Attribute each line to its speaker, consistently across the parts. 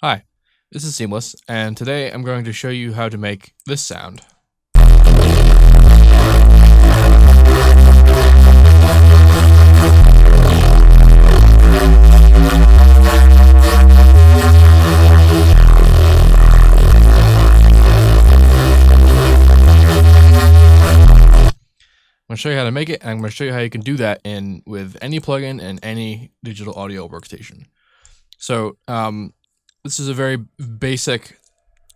Speaker 1: Hi, this is Seamless, and today I'm going to show you how to make this sound. I'm going to show you how to make it, and I'm going to show you how you can do that with any plugin and any digital audio workstation. So, this is a very basic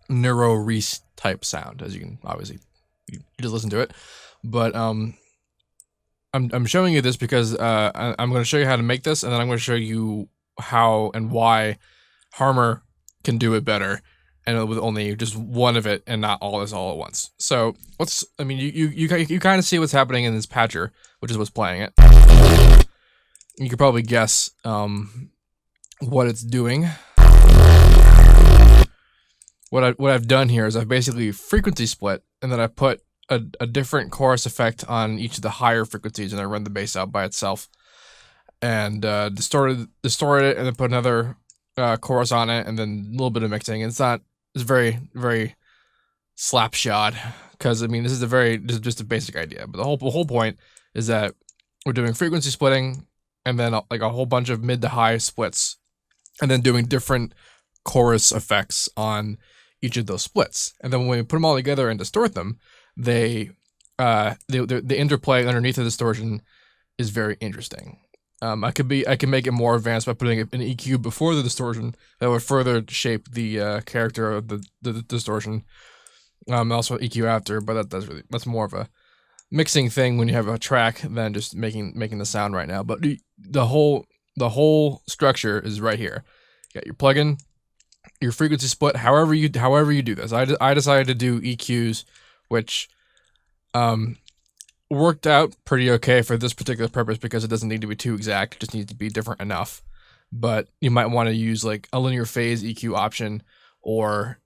Speaker 1: Neuro Reese type sound, as you can obviously you just listen to it. But I'm showing you this because I'm going to show you how to make this, and then I'm going to show you how and why Harmor can do it better, and with only just one of it and not all this all at once. So you kind of see what's happening in this patcher, which is what's playing it. You could probably guess what it's doing. What I've done here is I've basically frequency split, and then I put a different chorus effect on each of the higher frequencies, and I run the bass out by itself, and distorted it, and then put another chorus on it, and then a little bit of mixing. It's very, very slapshod, because I mean this is just a basic idea, but the whole point is that we're doing frequency splitting, and then like a whole bunch of mid to high splits, and then doing different chorus effects on each of those splits. And then when we put them all together and distort them, the interplay underneath the distortion is very interesting. I can make it more advanced by putting an EQ before the distortion that would further shape the character of the distortion. Also EQ after, but that's more of a mixing thing when you have a track than just making the sound right now. But the whole structure is right here. You got your plugin, your frequency split, however you do this. I decided to do EQs, which worked out pretty okay for this particular purpose because it doesn't need to be too exact. It just needs to be different enough. But you might want to use like a linear phase EQ option, or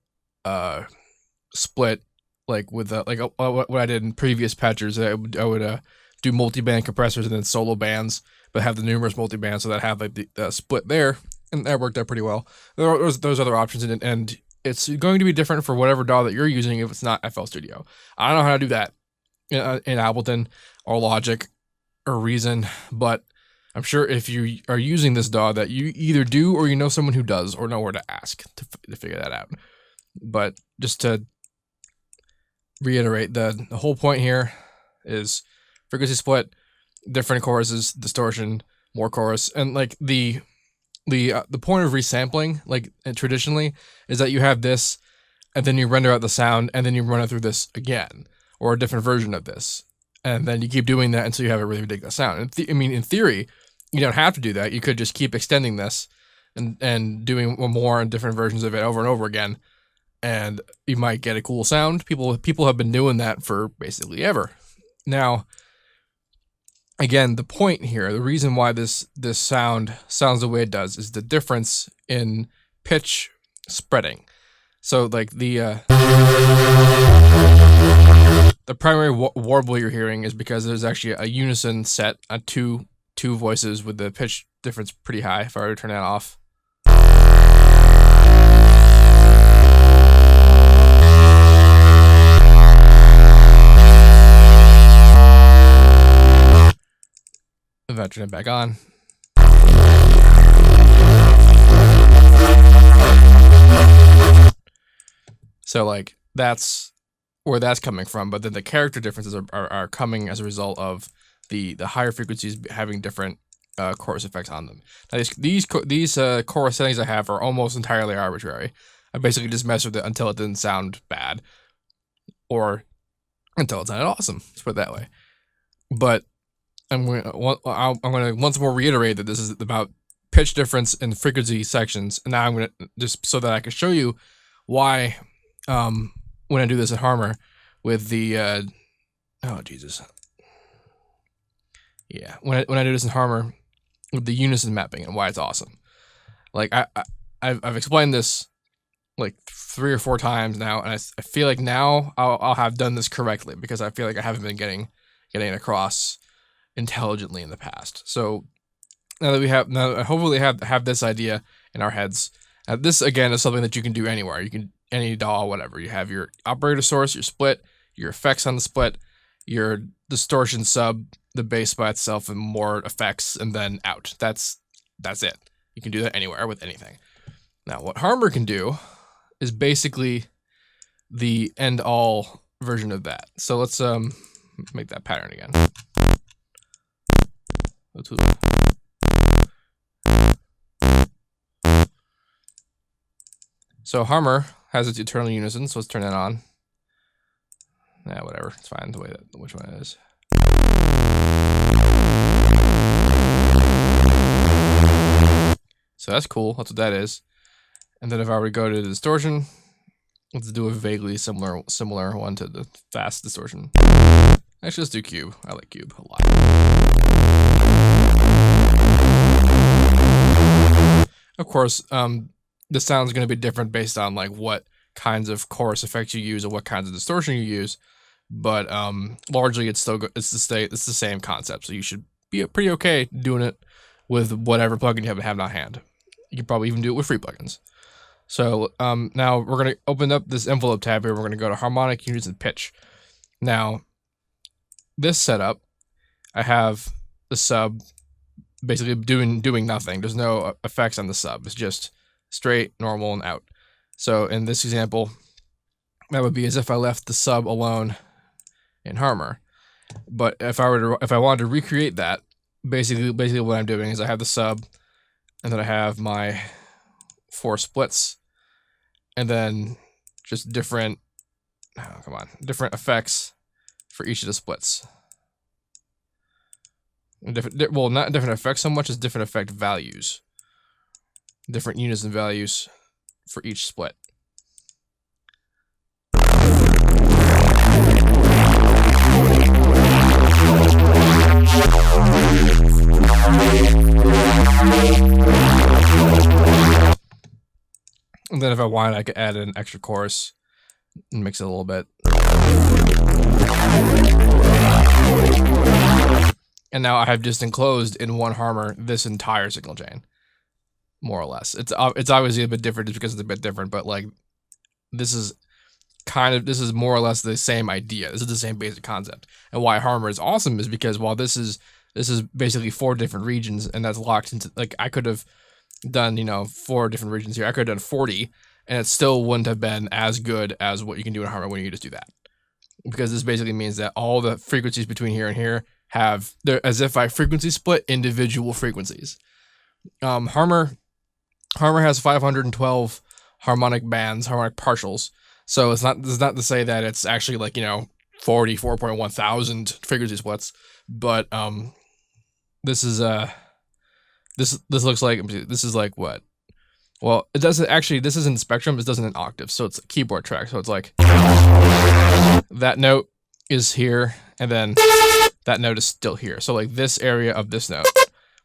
Speaker 1: split, like with what I did in previous patchers. I would do multi-band compressors and then solo bands, but have the numerous multi-bands so that I have like the split there. And that worked out pretty well. There's other options, and it's going to be different for whatever DAW that you're using if it's not FL Studio. I don't know how to do that in Ableton or Logic or Reason, but I'm sure if you are using this DAW that you either do or you know someone who does, or know where to ask to figure that out. But just to reiterate, the whole point here is frequency split, different choruses, distortion, more chorus, and like the point of resampling, like traditionally, is that you have this, and then you render out the sound, and then you run it through this again, or a different version of this, and then you keep doing that until you have a really ridiculous sound. In theory, you don't have to do that. You could just keep extending this, and doing more and different versions of it over and over again, and you might get a cool sound. People have been doing that for basically ever. Now, again, the point here, the reason why this sound sounds the way it does, is the difference in pitch spreading. So like the primary warble you're hearing is because there's actually a unison set on two voices with the pitch difference pretty high. If I were to turn that off, if I turn it back on, so like that's where that's coming from. But then the character differences are coming as a result of the higher frequencies having different chorus effects on them. Now these chorus settings I have are almost entirely arbitrary. I basically just messed with it until it didn't sound bad, or until it sounded awesome. Let's put it that way. But I'm going to once more reiterate that this is about pitch difference and frequency sections. And now I'm going to, just so that I can show you why, when I do this at Harmor with the, oh Jesus. Yeah. When I do this in Harmor with the unison mapping and why it's awesome. Like I've explained this like 3 or 4 times now. And I feel like now I'll have done this correctly, because I feel like I haven't been getting it across intelligently in the past. So now that hopefully have this idea in our heads, This again is something that you can do anywhere. You can any DAW, whatever. You have your operator source, your split, your effects on the split, your distortion sub, the bass by itself, and more effects, and then out. That's it. You can do that anywhere with anything. Now, what Harmor can do is basically the end-all version of that. So let's make that pattern again. So Harmor has its eternal unison, so let's turn that on. Yeah, whatever. It's fine the way that which one it is. So that's cool. That's what that is. And then if I were to go to the distortion, let's do a vaguely similar one to the fast distortion. Actually, let's do cube. I like cube a lot. Of course, the sound's going to be different based on like what kinds of chorus effects you use and what kinds of distortion you use, but largely it's the same concept. So you should be pretty okay doing it with whatever plugin you have on hand. You can probably even do it with free plugins. So now we're going to open up this envelope tab here. We're going to go to harmonic units and pitch. Now, this setup, I have the sub basically doing nothing. There's no effects on the sub. It's just straight, normal, and out. So in this example, that would be as if I left the sub alone in Harmor. But if I wanted to recreate that, basically what I'm doing is I have the sub, and then I have my 4 splits, and then just different effects for each of the splits. Well, not different effects so much as different effect values. Different units and values for each split. And then if I wanted, I could add an extra chorus and mix it a little bit. And now I have just enclosed in one Harmor this entire signal chain, more or less. It's obviously a bit different just because it's a bit different, but like this is more or less the same idea. This is the same basic concept. And why Harmor is awesome is because while this is basically 4 different regions, and that's locked into, like, I could have done 4 different regions here. I could have done 40, and it still wouldn't have been as good as what you can do in Harmor when you just do that. Because this basically means that all the frequencies between here and here they're as if I frequency split individual frequencies. Harmor has 512 harmonic bands, harmonic partials. So it's not to say that it's actually like 44.1 thousand frequency splits, but this is this looks like, this is like what? Well, it doesn't actually, this isn't spectrum, it doesn't in octaves, so it's a keyboard track. So it's like that note is here, and then that note is still here. So like this area of this note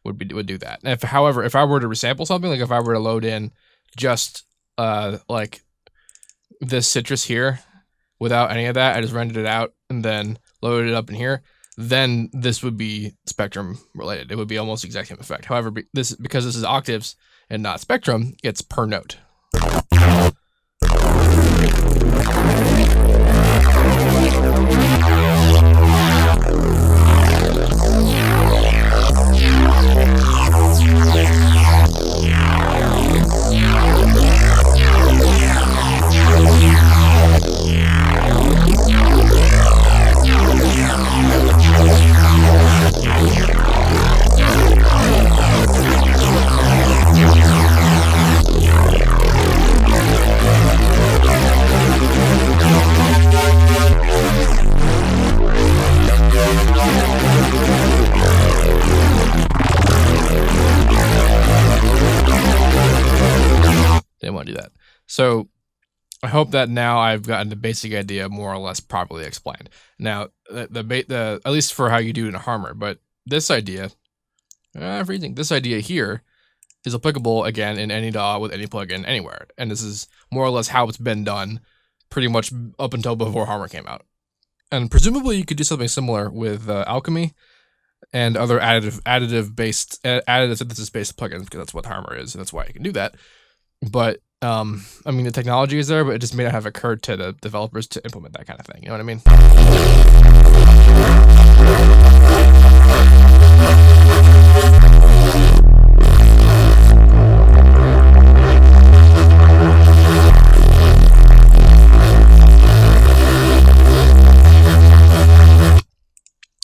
Speaker 1: would do that. And however, if I were to resample something, like if I were to load in just like this citrus here without any of that, I just rendered it out and then loaded it up in here, then this would be spectrum related. It would be almost the exact same effect. However, because this is octaves and not spectrum, it's per note. Didn't want to do that. So I hope that now I've gotten the basic idea more or less properly explained. Now, the at least for how you do it in a Harmor, but this idea, this idea here is applicable again in any DAW with any plugin anywhere. And this is more or less how it's been done pretty much up until before Harmor came out. And presumably you could do something similar with Alchemy and other additive synthesis based plugins, because that's what Harmor is, and that's why you can do that. But I mean, the technology is there, but it just may not have occurred to the developers to implement that kind of thing. You know what I mean?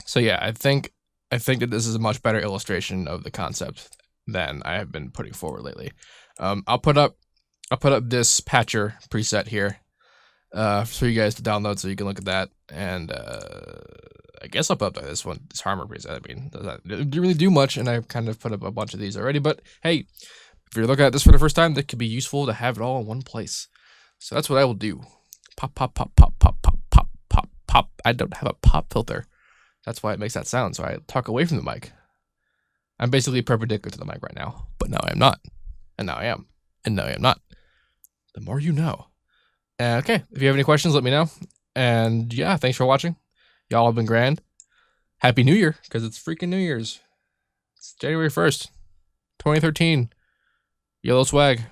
Speaker 1: So yeah, I think that this is a much better illustration of the concept than I have been putting forward lately. I'll put up this patcher preset here for you guys to download so you can look at that. And I guess I'll put up this harmor preset. I mean, it didn't really do much, and I've kind of put up a bunch of these already. But hey, if you're looking at this for the first time, that could be useful to have it all in one place. So that's what I will do. Pop, pop, pop, pop, pop, pop, pop, pop, pop. I don't have a pop filter. That's why it makes that sound, so I talk away from the mic. I'm basically perpendicular to the mic right now, but now I am not. And now I am. And now I am not. The more you know. Okay, if you have any questions, let me know. And yeah, thanks for watching. Y'all have been grand. Happy New Year, because it's freaking New Year's. It's January 1st, 2013. Yellow swag.